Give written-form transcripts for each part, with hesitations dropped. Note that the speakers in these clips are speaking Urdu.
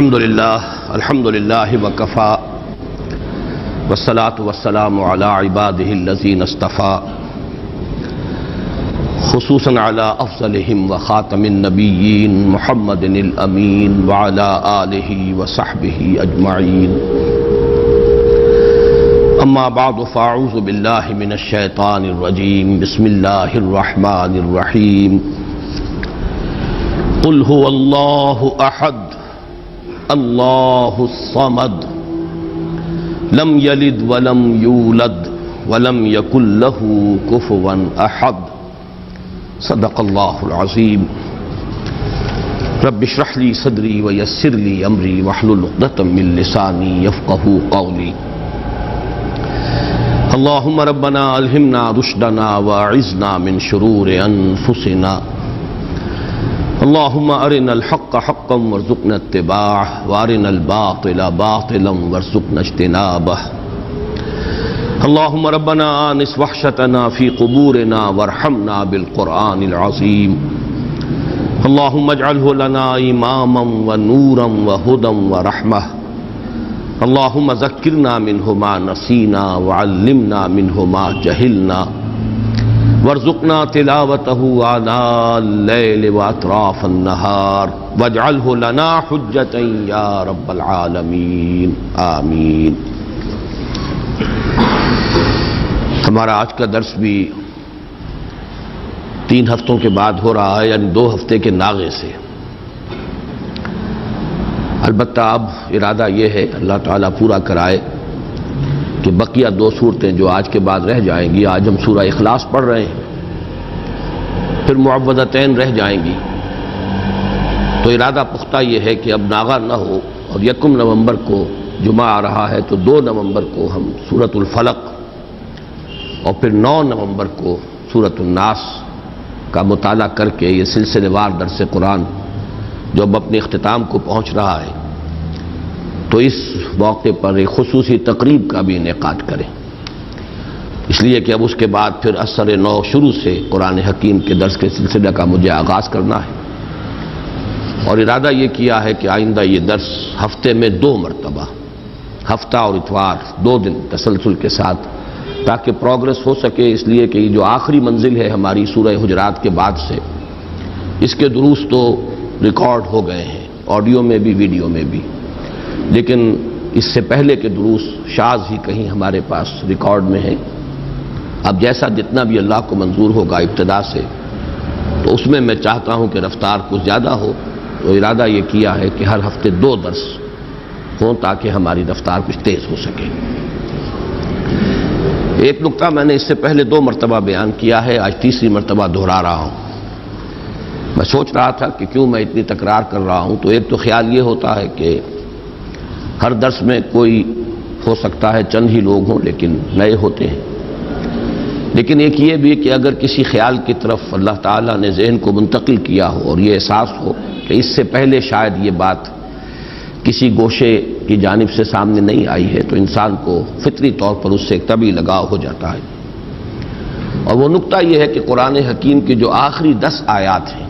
الحمد للہ وکفا والصلاة والسلام علی عباده الذین اصطفى خصوصا علی افضلهم وخاتم النبیین محمد الامین وعلی آلہ وصحبہ اجمعین اما بعد فاعوذ باللہ من الشیطان الرجیم بسم اللہ الرحمن الرحیم قل هو اللہ احد اللہ الصمد لم یلد ولم یولد ولم یکن له کفوا احد صدق اللہ العظیم رب اشرح لی صدری ویسر لی امری واحلل عقدۃ من لسانی یفقہوا قولی اللہم ربنا الہمنا رشدنا واعذنا من شرور انفسنا اللہم ارنا الحق حقا وارزقنا اتباعه وارنا الباطل باطلا وارزقنا اجتنابه اللہم ربنا آنس وحشتنا فی قبورنا وارحمنا بالقرآن العظیم اللہم اجعله لنا اماما ونورا وہدا ورحمہ اللہم ذکرنا منہ ما نسینا وعلمنا منہ ما جہلنا وارزقنا تلاوته آناء اللیل واطراف النہار واجعله لنا حجتا یا رب العالمین آمین۔ ہمارا آج کا درس بھی 3 ہفتوں کے بعد ہو رہا ہے، یعنی 2 ہفتے کے ناغے سے۔ البتہ اب ارادہ یہ ہے اللہ تعالیٰ پورا کرائے کہ بقیہ 2 صورتیں جو آج کے بعد رہ جائیں گی، آج ہم سورہ اخلاص پڑھ رہے ہیں، پھر معوذتین رہ جائیں گی، تو ارادہ پختہ یہ ہے کہ اب ناغہ نہ ہو، اور 1 نومبر کو جمعہ آ رہا ہے تو 2 نومبر کو ہم سورۃ الفلق اور پھر 9 نومبر کو سورۃ الناس کا مطالعہ کر کے یہ سلسلے وار درس قرآن جو اب اپنے اختتام کو پہنچ رہا ہے، تو اس موقع پر ایک خصوصی تقریب کا بھی انعقاد کریں، اس لیے کہ اب اس کے بعد پھر اثر نو شروع سے قرآن حکیم کے درس کے سلسلے کا مجھے آغاز کرنا ہے، اور ارادہ یہ کیا ہے کہ آئندہ یہ درس ہفتے میں 2 مرتبہ، ہفتہ اور اتوار 2 دن تسلسل کے ساتھ، تاکہ پروگرس ہو سکے، اس لیے کہ یہ جو آخری منزل ہے ہماری سورہ حجرات کے بعد سے، اس کے دروس تو ریکارڈ ہو گئے ہیں، آڈیو میں بھی ویڈیو میں بھی، لیکن اس سے پہلے کے دروس شاذ ہی کہیں ہمارے پاس ریکارڈ میں ہیں۔ اب جیسا جتنا بھی اللہ کو منظور ہوگا ابتدا سے، تو اس میں چاہتا ہوں کہ رفتار کچھ زیادہ ہو، تو ارادہ یہ کیا ہے کہ ہر ہفتے 2 درس ہوں تاکہ ہماری رفتار کچھ تیز ہو سکے۔ ایک نقطہ میں نے اس سے پہلے 2 مرتبہ بیان کیا ہے، آج 3ری مرتبہ دہرا رہا ہوں۔ میں سوچ رہا تھا کہ کیوں میں اتنی تکرار کر رہا ہوں، تو ایک تو خیال یہ ہوتا ہے کہ ہر درس میں کوئی ہو سکتا ہے چند ہی لوگ ہوں لیکن نئے ہوتے ہیں، لیکن ایک یہ بھی کہ اگر کسی خیال کی طرف اللہ تعالیٰ نے ذہن کو منتقل کیا ہو اور یہ احساس ہو کہ اس سے پہلے شاید یہ بات کسی گوشے کی جانب سے سامنے نہیں آئی ہے، تو انسان کو فطری طور پر اس سے ایک طبعی لگاؤ ہو جاتا ہے، اور وہ نقطہ یہ ہے کہ قرآن حکیم کی جو آخری 10 آیات ہیں،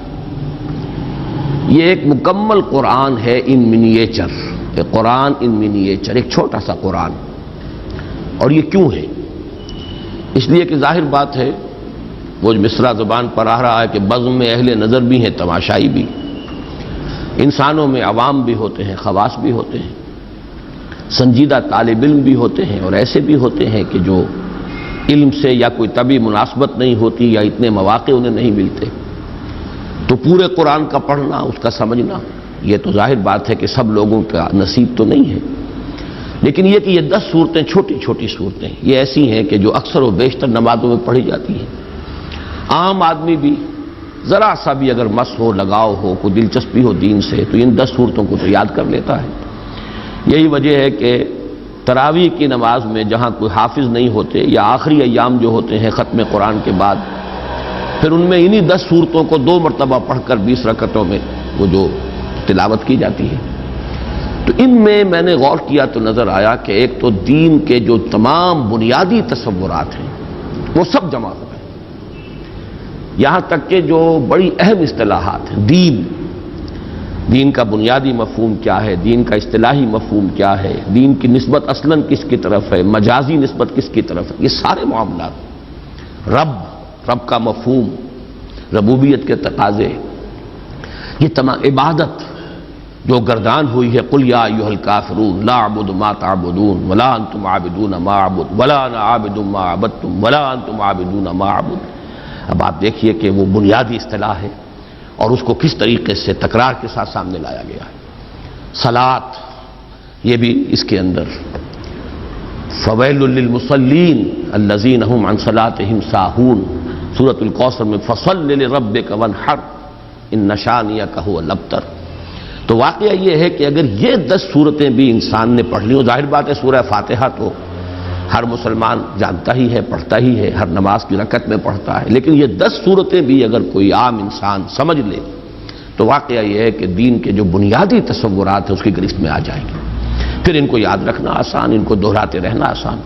یہ ایک مکمل قرآن ہے ان منیچر، ایک قرآن ان منیچر، ایک چھوٹا سا قرآن۔ اور یہ کیوں ہے؟ اس لیے کہ ظاہر بات ہے، وہ جو مصرع زبان پر آ رہا ہے کہ بزم میں اہل نظر بھی ہیں، تماشائی بھی، انسانوں میں عوام بھی ہوتے ہیں، خواص بھی ہوتے ہیں، سنجیدہ طالب علم بھی ہوتے ہیں، اور ایسے بھی ہوتے ہیں کہ جو علم سے یا کوئی طبعی مناسبت نہیں ہوتی یا اتنے مواقع انہیں نہیں ملتے، تو پورے قرآن کا پڑھنا، اس کا سمجھنا، یہ تو ظاہر بات ہے کہ سب لوگوں کا نصیب تو نہیں ہے، لیکن یہ کہ یہ 10 صورتیں چھوٹی چھوٹی صورتیں یہ ایسی ہیں کہ جو اکثر و بیشتر نمازوں میں پڑھی جاتی ہیں۔ عام آدمی بھی ذرا سا بھی اگر مس ہو، لگاؤ ہو، کوئی دلچسپی ہو دین سے، تو ان 10 صورتوں کو تو یاد کر لیتا ہے۔ یہی وجہ ہے کہ تراویح کی نماز میں جہاں کوئی حافظ نہیں ہوتے، یا آخری ایام جو ہوتے ہیں ختم قرآن کے بعد، پھر ان میں انہی 10 صورتوں کو 2 مرتبہ پڑھ کر 20 رکعتوں میں وہ جو تلاوت کی جاتی ہے۔ تو ان میں نے غور کیا تو نظر آیا کہ ایک تو دین کے جو تمام بنیادی تصورات ہیں وہ سب جمع ہو گئے، یہاں تک کہ جو بڑی اہم اصطلاحات ہیں، دین، دین کا بنیادی مفہوم کیا ہے، دین کا اصطلاحی مفہوم کیا ہے، دین کی نسبت اصلاً کس کی طرف ہے، مجازی نسبت کس کی طرف ہے، یہ سارے معاملات، رب کا مفہوم، ربوبیت کے تقاضے، یہ تمام عبادت جو گردان ہوئی ہے، قل یا ایھا الکافرون لا اعبد ما تعبدون ولا انتم عابدون ما اعبد ولا انا عابد ما عبدتم ولا انتم عابدون ما اعبد۔ اب آپ دیکھیے کہ وہ بنیادی اصطلاح ہے اور اس کو کس طریقے سے تکرار کے ساتھ سامنے لایا گیا ہے۔ صلاۃ، یہ بھی اس کے اندر، فویل للمصلین الذین هم عن صلاتهم ساہون، سورۃ الکوثر میں فصل لربک وانحر ان شانئک هو الابتر۔ تو واقعہ یہ ہے کہ اگر یہ 10 صورتیں بھی انسان نے پڑھ لی، اور ظاہر بات ہے سورہ فاتحہ تو ہر مسلمان جانتا ہی ہے، پڑھتا ہی ہے، ہر نماز کی رکعت میں پڑھتا ہے، لیکن یہ 10 صورتیں بھی اگر کوئی عام انسان سمجھ لے تو واقعہ یہ ہے کہ دین کے جو بنیادی تصورات ہیں اس کی گرفت میں آ جائیں گے، پھر ان کو یاد رکھنا آسان، ان کو دہراتے رہنا آسان۔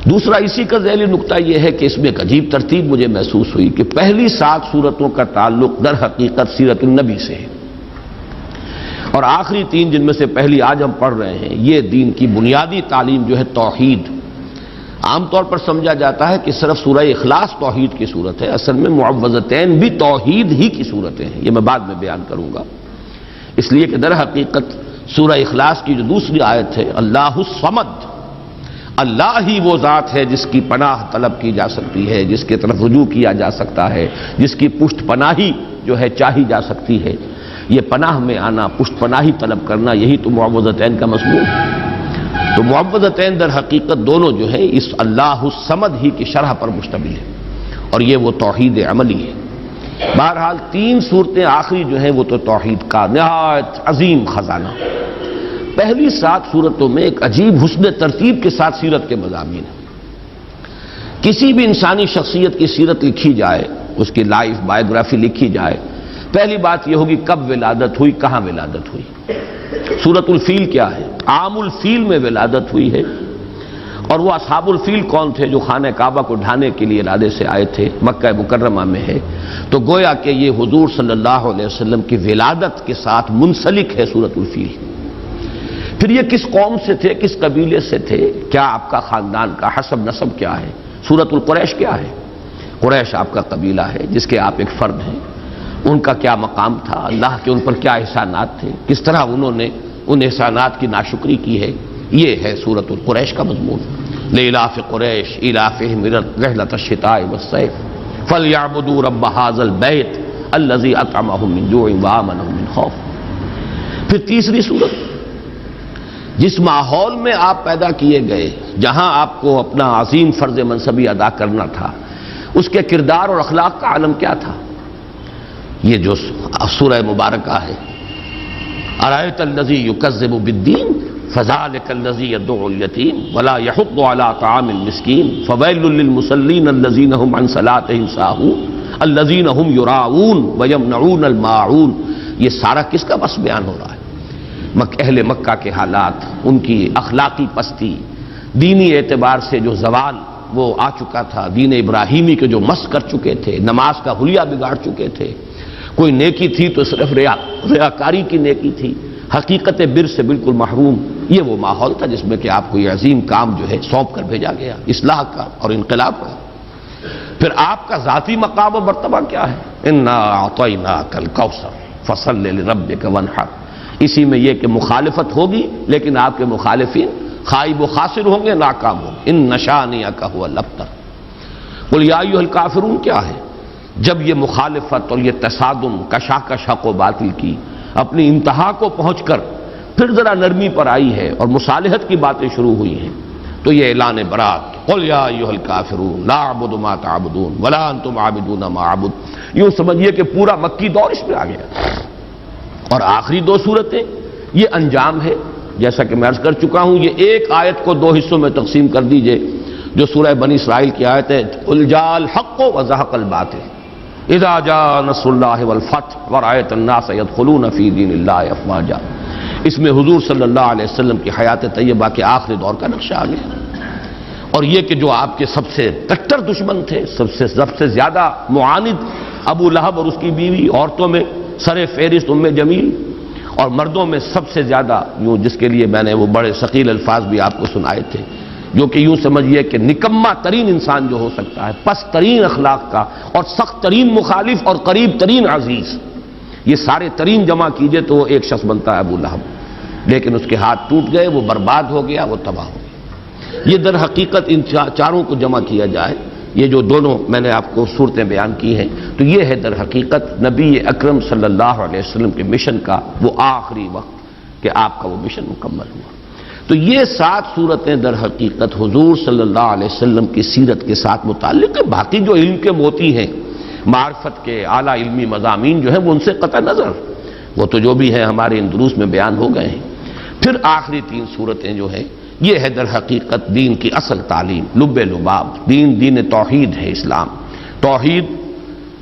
دوسرا اسی کا ذیلی نقطہ یہ ہے کہ اس میں ایک عجیب ترتیب مجھے محسوس ہوئی کہ پہلی 7 صورتوں کا تعلق در حقیقت سیرت النبی سے ہے، اور آخری 3 جن میں سے پہلی آج ہم پڑھ رہے ہیں، یہ دین کی بنیادی تعلیم جو ہے توحید۔ عام طور پر سمجھا جاتا ہے کہ صرف سورہ اخلاص توحید کی صورت ہے، اصل میں معوذتین بھی توحید ہی کی صورتیں ہیں، یہ میں بعد میں بیان کروں گا، اس لیے کہ در حقیقت سورہ اخلاص کی جو دوسری آیت ہے، اللہ الصمد، اللہ ہی وہ ذات ہے جس کی پناہ طلب کی جا سکتی ہے، جس کی طرف رجوع کیا جا سکتا ہے، جس کی پشت پناہی جو ہے چاہی جا سکتی ہے۔ یہ پناہ میں آنا، پشت پناہی طلب کرنا، یہی تو معوذتین کا مضمون ہے۔ تو معوذتین در حقیقت دونوں جو ہے اس اللہ الصمد ہی کی شرح پر مشتمل ہے، اور یہ وہ توحید عملی ہے۔ بہرحال 3 صورتیں آخری جو ہیں وہ تو توحید کا نہایت عظیم خزانہ۔ پہلی 7 صورتوں میں ایک عجیب حسن ترتیب کے ساتھ سیرت کے مضامین ہیں۔ کسی بھی انسانی شخصیت کی سیرت لکھی جائے، اس کی لائف بایوگرافی لکھی جائے، پہلی بات یہ ہوگی کب ولادت ہوئی، کہاں ولادت ہوئی۔ سورۃ الفیل کیا ہے؟ عام الفیل میں ولادت ہوئی ہے، اور وہ اصحاب الفیل کون تھے جو خانہ کعبہ کو ڈھانے کے لیے ارادے سے آئے تھے، مکہ مکرمہ میں ہے، تو گویا کہ یہ حضور صلی اللہ علیہ وسلم کی ولادت کے ساتھ منسلک ہے سورۃ الفیل۔ پھر یہ کس قوم سے تھے، کس قبیلے سے تھے، کیا آپ کا خاندان کا حسب نسب کیا ہے۔ سورۃ القریش کیا ہے؟ قریش آپ کا قبیلہ ہے جس کے آپ ایک فرد ہیں، ان کا کیا مقام تھا، اللہ کے ان پر کیا احسانات تھے، کس طرح انہوں نے ان احسانات کی ناشکری کی ہے، یہ ہے سورۃ القریش کا مضمون۔ لإلاف قریش إلافهم رحلة الشتاء والصيف فليعبدوا رب هذا البيت الذي أطعمهم من جوع وآمنهم من خوف۔ پھر تیسری صورت، جس ماحول میں آپ پیدا کیے گئے، جہاں آپ کو اپنا عظیم فرض منصبی ادا کرنا تھا، اس کے کردار اور اخلاق کا عالم کیا تھا، یہ جو سورہ مبارکہ ہے۔ أرأيت الذي يكذب بالدين فذلك الذي يدعو اليتيم ولا يحض على طعام المسكين فويل للمصلين الذين هم عن صلاتهم ساهون الذين هم يراءون ويمنعون الماعون۔ یہ سارا کس کا بس بیان ہو رہا ہے؟ اہل مکہ کے حالات، ان کی اخلاقی پستی، دینی اعتبار سے جو زوال وہ آ چکا تھا، دین ابراہیمی کے جو مس کر چکے تھے، نماز کا حلیہ بگاڑ چکے تھے، کوئی نیکی تھی تو صرف ریاکاری کی نیکی تھی، حقیقت بر سے بالکل محروم۔ یہ وہ ماحول تھا جس میں کہ آپ کو یہ عظیم کام جو ہے سونپ کر بھیجا گیا، اصلاح کا اور انقلاب کا۔ پھر آپ کا ذاتی مقام و مرتبہ کیا ہے؟ انا اعطیناک الکوثر فصل لربک وانحر۔ اسی میں یہ کہ مخالفت ہوگی، لیکن آپ کے مخالفین خائب و خاسر ہوں گے، ناکام ہوں گے۔ ان شانئک هو الابتر۔ قل یا ایھا الکافرون کیا ہے؟ جب یہ مخالفت اور یہ تصادم، کشاکش حق و باطل کی اپنی انتہا کو پہنچ کر پھر ذرا نرمی پر آئی ہے اور مصالحت کی باتیں شروع ہوئی ہیں، تو یہ اعلان برات، قل یا ایھا الکافرون لا اعبد ما تعبدون ولا انتم عابدون ما اعبد، یوں سمجھیے کہ پورا مکی دور اس میں آ گیا۔ اور آخری 2 صورتیں یہ انجام ہے، جیسا کہ میں عرض کر چکا ہوں، یہ ایک آیت کو 2 حصوں میں تقسیم کر دیجئے، جو سورہ بنی اسرائیل کی آیت ہے، قل جاء الحق وزهق الباطل اذا جاء نصر اللہ والفتح ورأیت الناس يدخلون فی دین اللہ افواجا۔ اس میں حضور صلی اللہ علیہ وسلم کی حیات طیبہ کے آخری دور کا نقشہ آ گیا، اور یہ کہ جو آپ کے سب سے کٹر دشمن تھے، سب سے زیادہ معاند ابو لہب اور اس کی بیوی، عورتوں میں سر فہرست جمیل، اور مردوں میں سب سے زیادہ یوں جس کے لیے میں نے وہ بڑے ثقیل الفاظ بھی آپ کو سنائے تھے، جو کہ یوں سمجھیے کہ نکما ترین انسان جو ہو سکتا ہے، پست ترین اخلاق کا اور سخت ترین مخالف اور قریب ترین عزیز، یہ سارے ترین جمع کیجئے تو وہ ایک شخص بنتا ہے ابو لہب، لیکن اس کے ہاتھ ٹوٹ گئے، وہ برباد ہو گیا، وہ تباہ ہو گیا۔ یہ در حقیقت ان چاروں کو جمع کیا جائے، یہ جو دونوں میں نے آپ کو صورتیں بیان کی ہیں، تو یہ ہے در حقیقت نبی اکرم صلی اللہ علیہ وسلم کے مشن کا وہ آخری وقت کہ آپ کا وہ مشن مکمل ہوا۔ تو یہ 7 صورتیں در حقیقت حضور صلی اللہ علیہ وسلم کی سیرت کے ساتھ متعلق ہے۔ باقی جو علم کے موتی ہیں، معرفت کے اعلیٰ علمی مضامین جو ہیں، وہ ان سے قطع نظر، وہ تو جو بھی ہے ہمارے ان دروس میں بیان ہو گئے ہیں۔ پھر آخری 3 صورتیں جو ہیں، یہ ہے در حقیقت دین کی اصل تعلیم، لب لباب، دین توحید ہے اسلام۔ توحید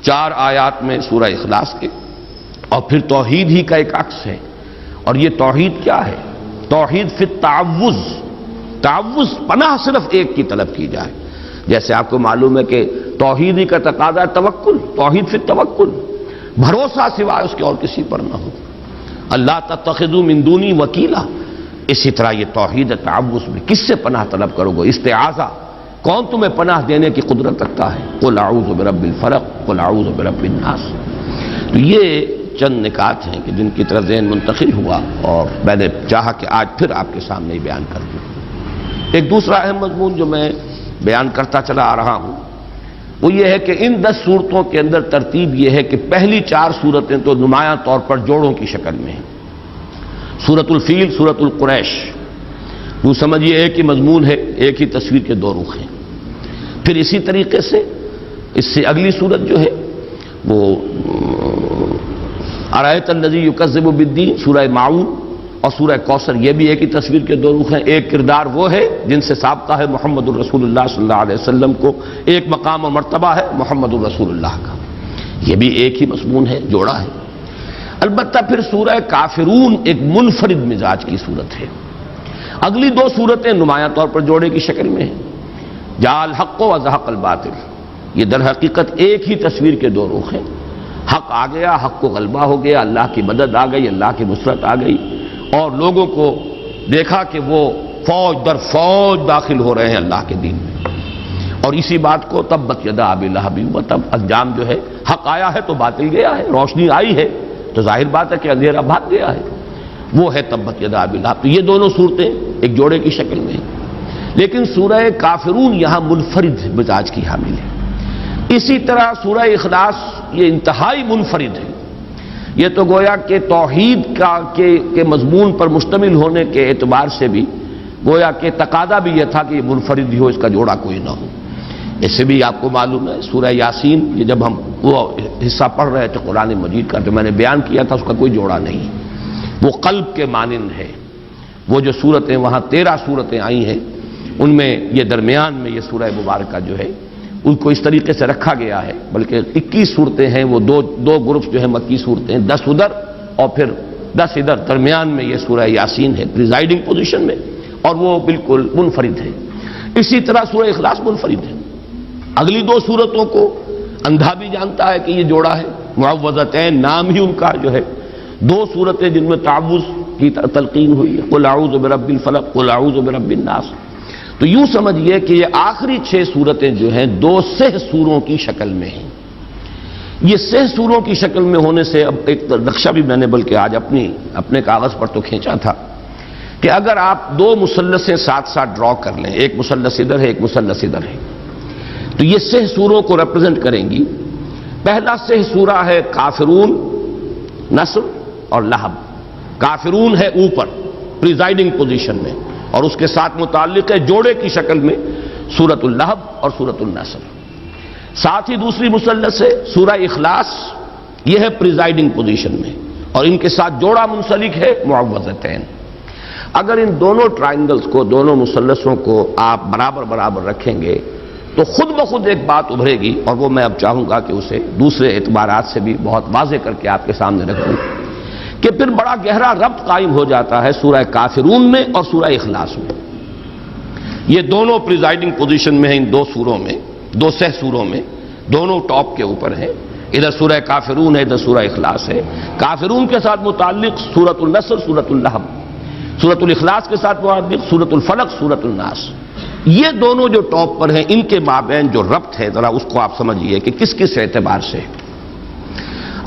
4 آیات میں سورہ اخلاص کے، اور پھر توحید ہی کا ایک عکس ہے۔ اور یہ توحید کیا ہے؟ توحید فی التعوذ، تعوذ پناہ صرف ایک کی طلب کی جائے۔ جیسے آپ کو معلوم ہے کہ توحید ہی کا تقاضا ہے توکل، توحید فی التوکل، بھروسہ سوائے اس کے اور کسی پر نہ ہو، اللہ تتخذوا من دونی وکیلا۔ اسی طرح یہ توحید تعوذ میں کس سے پناہ طلب کرو گے؟ استعاذہ، کون تمہیں پناہ دینے کی قدرت رکھتا ہے؟ قل اعوذ برب الفلق، قل اعوذ برب الناس۔ تو یہ چند نکات ہیں کہ جن کی طرف ذہن منتقل ہوا، اور میں نے چاہا کہ آج پھر آپ کے سامنے ہی بیان کر دوں۔ ایک دوسرا اہم مضمون جو میں بیان کرتا چلا آ رہا ہوں، وہ یہ ہے کہ ان 10 صورتوں کے اندر ترتیب یہ ہے کہ پہلی 4 صورتیں تو نمایاں طور پر جوڑوں کی شکل میں ہیں۔ سورۃ الفیل، سورۃ القریش، وہ سمجھیے ایک ہی مضمون ہے، ایک ہی تصویر کے 2 رخ ہیں۔ پھر اسی طریقے سے اس سے اگلی صورت جو ہے وہ ارایت الذی یکذب بالدین، سورہ معون، اور سورہ کوثر، یہ بھی ایک ہی تصویر کے 2 رخ ہیں۔ ایک کردار وہ ہے جن سے ثابتہ ہے محمد الرسول اللہ صلی اللہ علیہ وسلم کو، ایک مقام اور مرتبہ ہے محمد الرسول اللہ کا، یہ بھی ایک ہی مضمون ہے، جوڑا ہے۔ البتہ پھر سورہ کافرون ایک منفرد مزاج کی صورت ہے۔ اگلی 2 صورتیں نمایاں طور پر جوڑے کی شکل میں ہیں، جاء الحق وزهق الباطل، یہ در حقیقت ایک ہی تصویر کے 2 رخ ہیں۔ حق آ گیا، حق کو غلبہ ہو گیا، اللہ کی مدد آ گئی، اللہ کی نصرت آ گئی، اور لوگوں کو دیکھا کہ وہ فوج در فوج داخل ہو رہے ہیں اللہ کے دین میں۔ اور اسی بات کو تبت یدا ابی لہب وتب، انجام جو ہے حق آیا ہے تو باطل گیا ہے، روشنی آئی ہے تو ظاہر بات ہے کہ اندھیرا بھاگ گیا ہے، وہ ہے تبت یدا ابی لہب۔ تو یہ دونوں صورتیں ایک جوڑے کی شکل میں ہیں، لیکن سورہ کافرون یہاں منفرد مزاج کی حامل ہے۔ اسی طرح سورہ اخلاص یہ انتہائی منفرد ہے، یہ تو گویا کہ توحید کے مضمون پر مشتمل ہونے کے اعتبار سے بھی گویا کہ تقاضا بھی یہ تھا کہ یہ منفرد ہی ہو، اس کا جوڑا کوئی نہ ہو۔ اس سے بھی آپ کو معلوم ہے سورہ یاسین، یہ جب ہم وہ حصہ پڑھ رہے تھے قرآن مجید کا، جو میں نے بیان کیا تھا، اس کا کوئی جوڑا نہیں، وہ قلب کے مانند ہے۔ وہ جو صورتیں وہاں 13 صورتیں آئی ہیں، ان میں یہ درمیان میں یہ سورہ مبارکہ جو ہے ان کو اس طریقے سے رکھا گیا ہے، بلکہ 21 صورتیں ہیں، وہ دو گروپس جو ہیں مکی صورتیں، 10 ادھر اور پھر 10 ادھر، درمیان میں یہ سورہ یاسین ہے پریزائڈنگ پوزیشن میں، اور وہ بالکل منفرد ہے۔ اسی طرح سورہ اخلاص منفرد ہے۔ اگلی 2 صورتوں کو اندھا بھی جانتا ہے کہ یہ جوڑا ہے، معوذتین نام ہی ان کا جو ہے، 2 صورتیں جن میں تعوذ کی تلقین ہوئی ہے، قل اعوذ برب الفلق، قل اعوذ برب الناس۔ تو یوں سمجھیے کہ یہ آخری 6 صورتیں جو ہیں 2 سہ سوروں کی شکل میں ہیں۔ یہ سہ سوروں کی شکل میں ہونے سے اب ایک نقشہ بھی میں نے بلکہ آج اپنے کاغذ پر تو کھینچا تھا کہ اگر آپ 2 مثلثیں ساتھ ساتھ ڈرا کر لیں، ایک مثلث ادھر ہے، ایک مثلث ادھر ہے، تو یہ سہ سوروں کو ریپرزینٹ کریں گی۔ پہلا سہ سورہ ہے کافرون، نصر اور لہب۔ کافرون ہے اوپر پریزائڈنگ پوزیشن میں، اور اس کے ساتھ متعلق ہے جوڑے کی شکل میں سورۃ اللہب اور سورۃ النصر۔ ساتھ ہی دوسری مثلث ہے سورہ اخلاص، یہ ہے پریزائڈنگ پوزیشن میں، اور ان کے ساتھ جوڑا منسلک ہے معوذتین۔ اگر ان دونوں ٹرائنگلز کو، دونوں مثلثوں کو آپ برابر رکھیں گے تو خود بخود ایک بات ابھرے گی، اور وہ میں اب چاہوں گا کہ اسے دوسرے اعتبارات سے بھی بہت واضح کر کے آپ کے سامنے رکھوں، کہ پھر بڑا گہرا ربط قائم ہو جاتا ہے سورہ کافرون میں اور سورہ اخلاص میں۔ یہ دونوں پریزائڈنگ پوزیشن میں ہیں، ان 2 سوروں میں، 2 سہ سوروں میں، دونوں ٹاپ کے اوپر ہیں۔ ادھر سورہ کافرون ہے، ادھر سورہ اخلاص ہے۔ کافرون کے ساتھ متعلق سورۃ النصر، سورۃ اللہب، سورۃ الاخلاص کے ساتھ متعلق سورۃ الفلق، سورۃ الناس۔ یہ دونوں جو ٹاپ پر ہیں، ان کے مابین جو ربط ہے ذرا اس کو آپ سمجھیے کہ کس کس اعتبار سے۔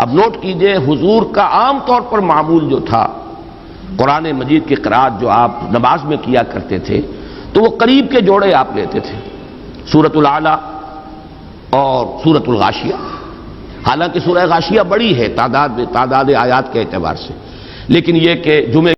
اب نوٹ کیجئے، حضور کا عام طور پر معمول جو تھا، قرآن مجید کی قرأت جو آپ نماز میں کیا کرتے تھے، تو وہ قریب کے جوڑے آپ لیتے تھے، سورۃ الاعلیٰ اور سورۃ الغاشیہ۔ حالانکہ سورہ غاشیہ بڑی ہے تعداد آیات کے اعتبار سے، لیکن یہ کہ جمعے